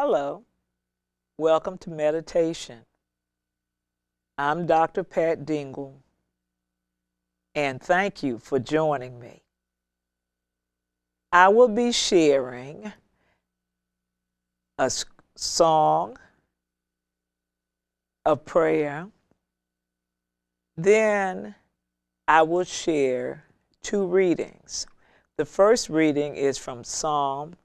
Hello, welcome to meditation. I'm Dr. Pat Dingle, and thank you for joining me. I will be sharing a song, a prayer, then I will share two readings. The first reading is from Psalm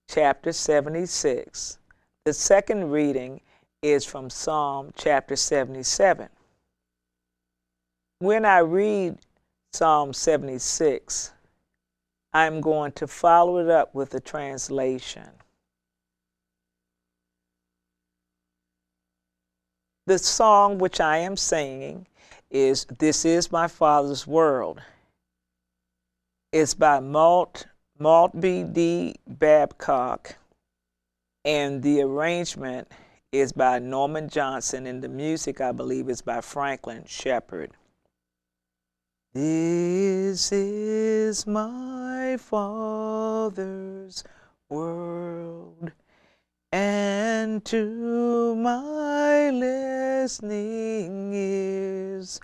chapter 76. The second reading is from Psalm chapter 77. When I read Psalm 76, I'm going to follow it up with a translation. The song which I am singing is This Is My Father's World. It's by Maltby D. Babcock, and the arrangement is by Norman Johnson, and the music, I believe, is by Franklin Shepard. This is my Father's world, and to my listening ears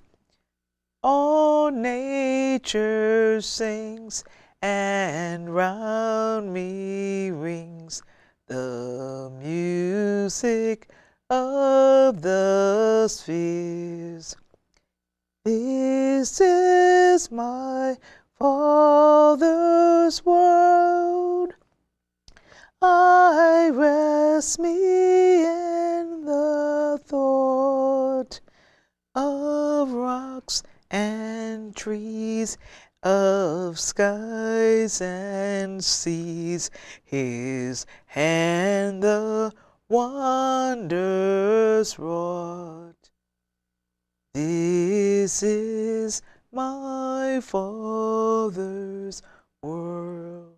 all nature sings, and round me rings the music of the spheres. This is my Father's world. I rest me in the thought of rocks and trees, of skies and seas. His hand the wonders wrought. This is my Father's world.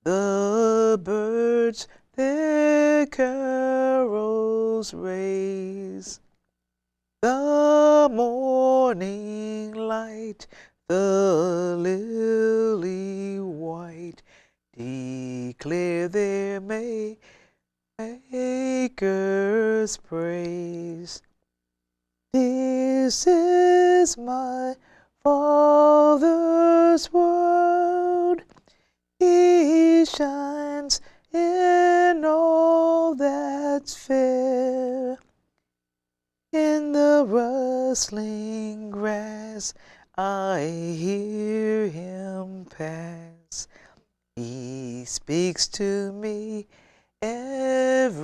The birds their carols raise, the morning light, the lily white, declare their Maker's praise. This is my Father's world. He shines in all that's fair. In the rustling grass I hear him pass. He speaks to me everywhere.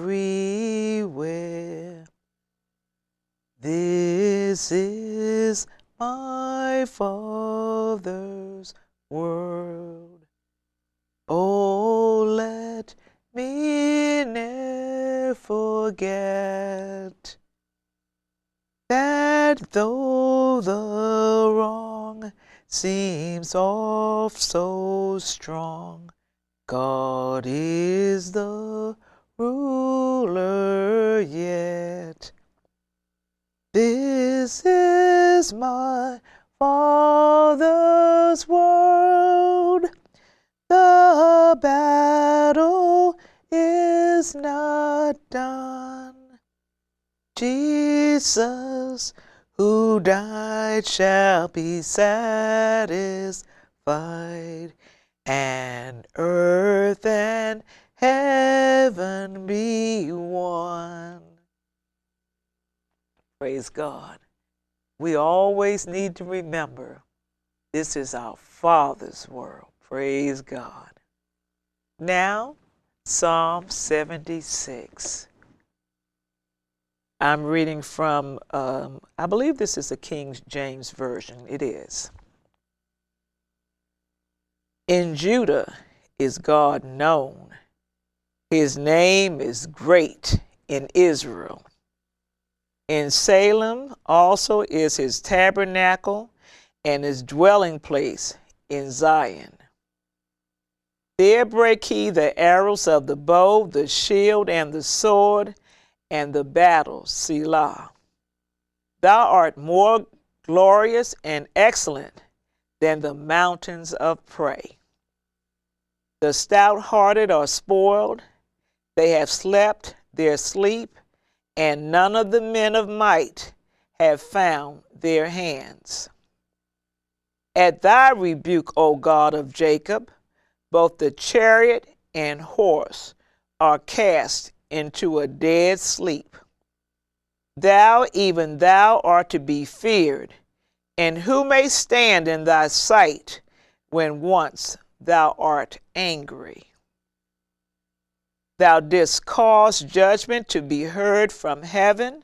This is my Father's world. Oh, let me ne'er forget that though the wrong seems oft so strong, God is the ruler yet. This is my Father's world. The battle is not done. Jesus, who died, shall be satisfied, and earth and heaven be one. Praise God. We always need to remember this is our Father's world. Praise God. Now, Psalm 76. I'm reading from, I believe this is the King James Version. It is. In Judah is God known. His name is great in Israel. In Salem also is his tabernacle and his dwelling place in Zion. There break he the arrows of the bow, the shield, and the sword, and the battle, Selah. Thou art more glorious and excellent than the mountains of prey. The stout-hearted are spoiled, They have slept their sleep, and none of the men of might have found their hands. At thy rebuke, O God of Jacob, both the chariot and horse are cast into a dead sleep. Thou, even thou, art to be feared, and who may stand in thy sight when once thou art angry? Thou didst cause judgment to be heard from heaven.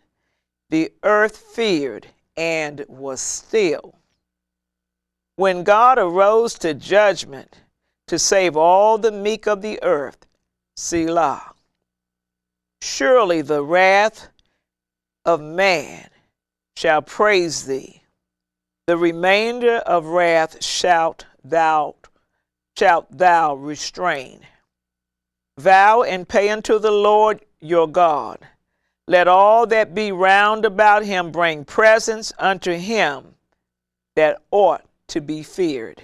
The earth feared and was still. When God arose to judgment to save all the meek of the earth, Selah. Surely the wrath of man shall praise thee. The remainder of wrath shalt thou restrain. Vow and pay unto the Lord your God. Let all that be round about him bring presents unto him that ought to be feared.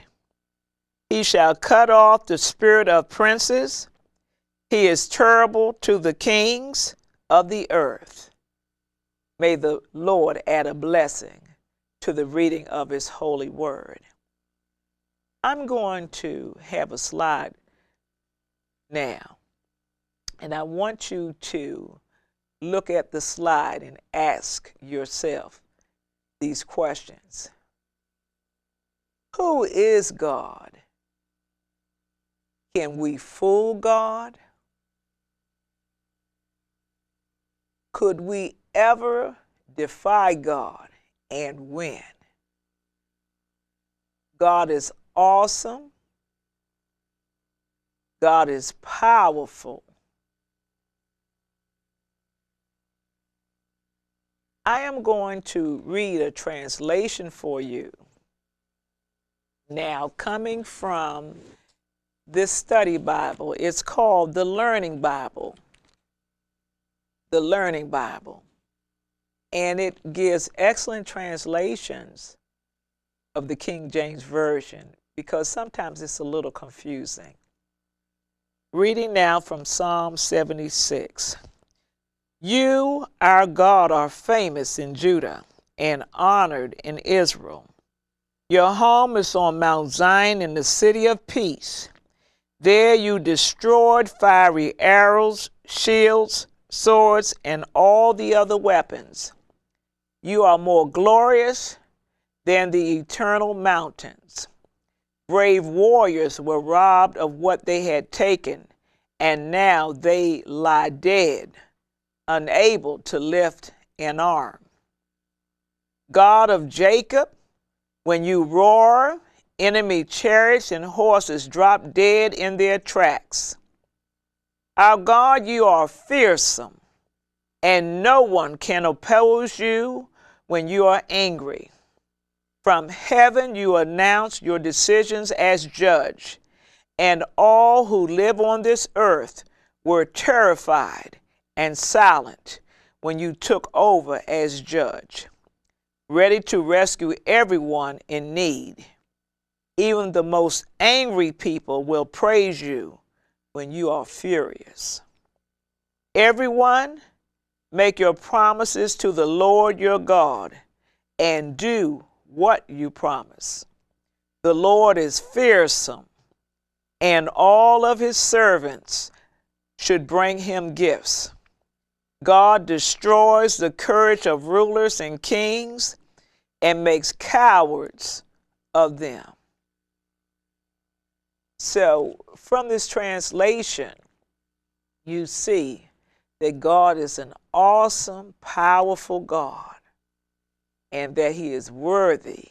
He shall cut off the spirit of princes. He is terrible to the kings of the earth. May the Lord add a blessing to the reading of his holy word. I'm going to have a slide now, and I want you to look at the slide and ask yourself these questions. Who is God? Can we fool God? Could we ever defy God and win? God is awesome. God is powerful. I am going to read a translation for you now, coming from this study Bible. It's called the Learning Bible. The Learning Bible. And it gives excellent translations of the King James Version because sometimes it's a little confusing. Reading now from Psalm 76. You, our God, are famous in Judah and honored in Israel. Your home is on Mount Zion in the city of peace. There you destroyed fiery arrows, shields, swords, and all the other weapons. You are more glorious than the eternal mountains. Brave warriors were robbed of what they had taken, and now they lie dead, unable to lift an arm. God of Jacob, when you roar, enemy chariots and horses drop dead in their tracks. Our God, you are fearsome, and no one can oppose you when you are angry. From heaven you announce your decisions as judge, and all who live on this earth were terrified and silent when you took over as judge, ready to rescue everyone in need. Even the most angry people will praise you when you are furious. Everyone, make your promises to the Lord your God and do what you promise. The Lord is fearsome, and all of his servants should bring him gifts. God destroys the courage of rulers and kings and makes cowards of them. So from this translation, you see that God is an awesome, powerful God, and that he is worthy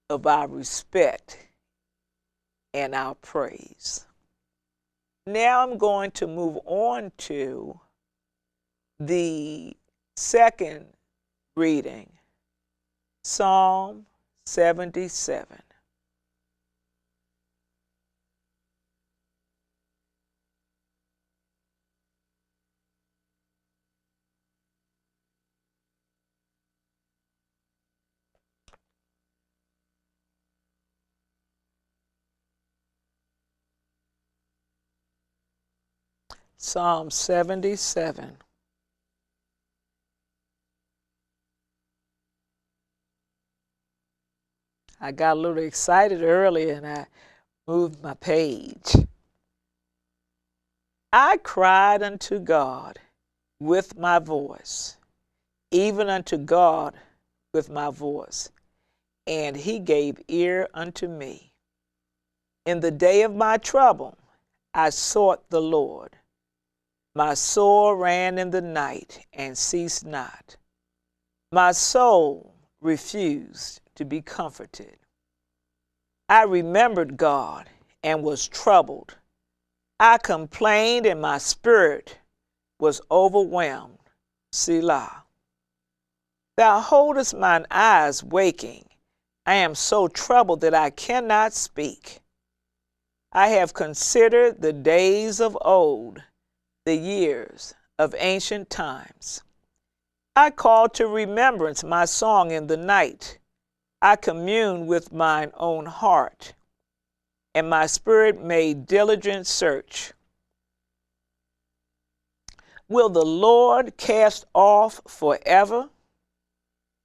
of our respect and our praise. Now I'm going to move on to the second reading, Psalm 77. Psalm 77. I got a little excited earlier and I moved my page. I cried unto God with my voice, even unto God with my voice, and he gave ear unto me. In the day of my trouble, I sought the Lord. My soul ran in the night and ceased not. My soul refused to be comforted. I remembered God and was troubled. I complained and my spirit was overwhelmed. Selah. Thou holdest mine eyes waking. I am so troubled that I cannot speak. I have considered the days of old, the years of ancient times. I call to remembrance my song in the night. I communed with mine own heart, and my spirit made diligent search. Will the Lord cast off forever?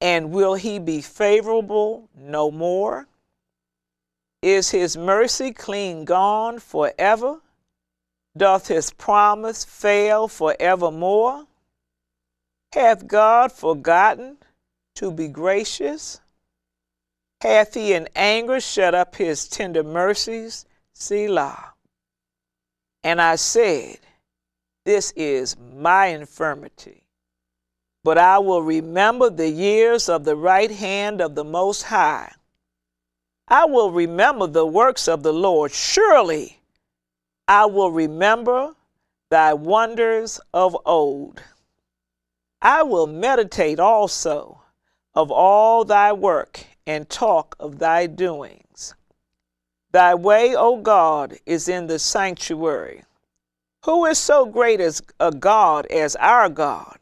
And will he be favorable no more? Is his mercy clean gone forever? Doth his promise fail forevermore? Hath God forgotten to be gracious? Hath he in anger shut up his tender mercies? Selah. And I said, this is my infirmity. But I will remember the years of the right hand of the Most High. I will remember the works of the Lord. Surely I will remember thy wonders of old. I will meditate also of all thy work and talk of thy doings. Thy way, O God, is in the sanctuary. Who is so great as a God as our God?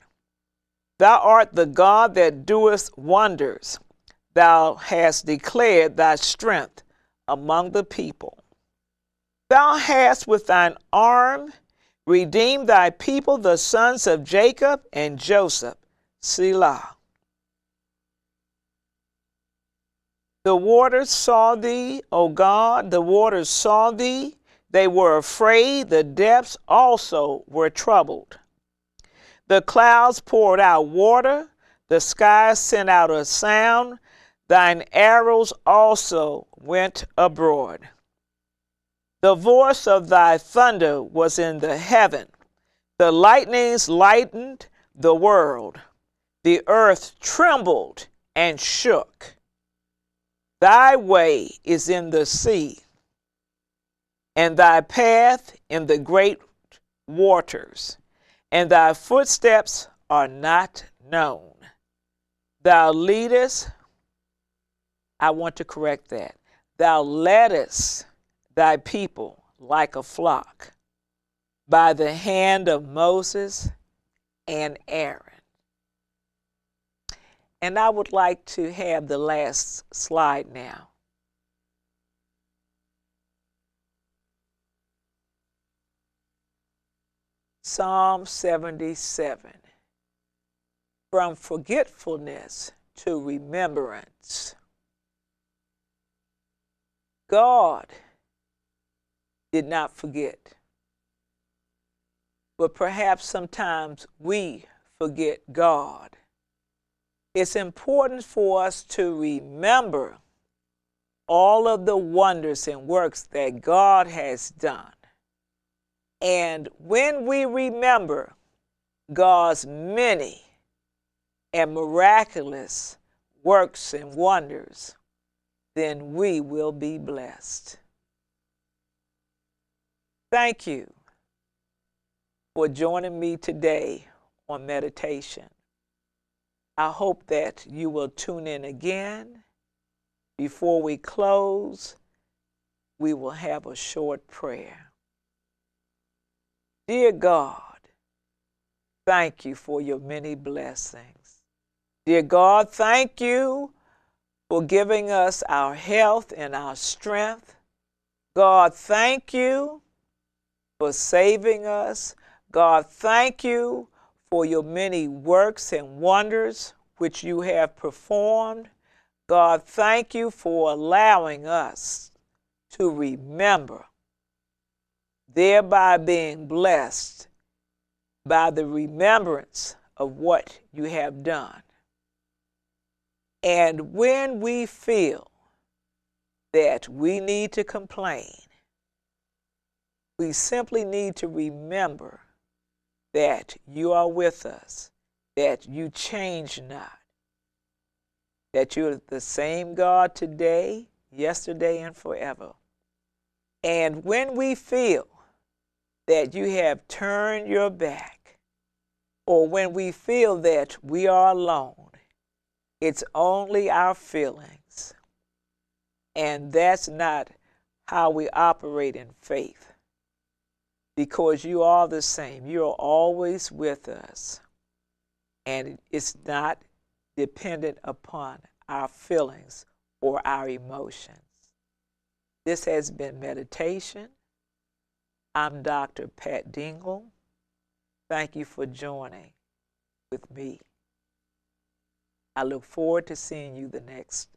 Thou art the God that doest wonders. Thou hast declared thy strength among the people. Thou hast with thine arm redeemed thy people, the sons of Jacob and Joseph. Selah. The waters saw thee, O God, the waters saw thee. They were afraid, the depths also were troubled. The clouds poured out water, the skies sent out a sound, thine arrows also went abroad. The voice of thy thunder was in the heaven, the lightnings lightened the world, the earth trembled and shook. Thy way is in the sea, and thy path in the great waters, and thy footsteps are not known. Thou leadest, I want to correct that. Thou leddest thy people like a flock by the hand of Moses and Aaron. And I would like to have the last slide now. Psalm 77. From forgetfulness to remembrance. God did not forget, but perhaps sometimes we forget God. It's important for us to remember all of the wonders and works that God has done. And when we remember God's many and miraculous works and wonders, then we will be blessed. Thank you for joining me today on meditation. I hope that you will tune in again. Before we close, we will have a short prayer. Dear God, thank you for your many blessings. Dear God, thank you for giving us our health and our strength. God, thank you for saving us. God, thank you for your many works and wonders which you have performed. God, thank you for allowing us to remember, thereby being blessed by the remembrance of what you have done. And when we feel that we need to complain, we simply need to remember that you are with us, that you change not, that you're the same God today, yesterday, and forever. And when we feel that you have turned your back, or when we feel that we are alone, it's only our feelings. And that's not how we operate in faith, because you are the same. You are always with us. And it's not dependent upon our feelings or our emotions. This has been Meditation. I'm Dr. Pat Dingle. Thank you for joining with me. I look forward to seeing you the next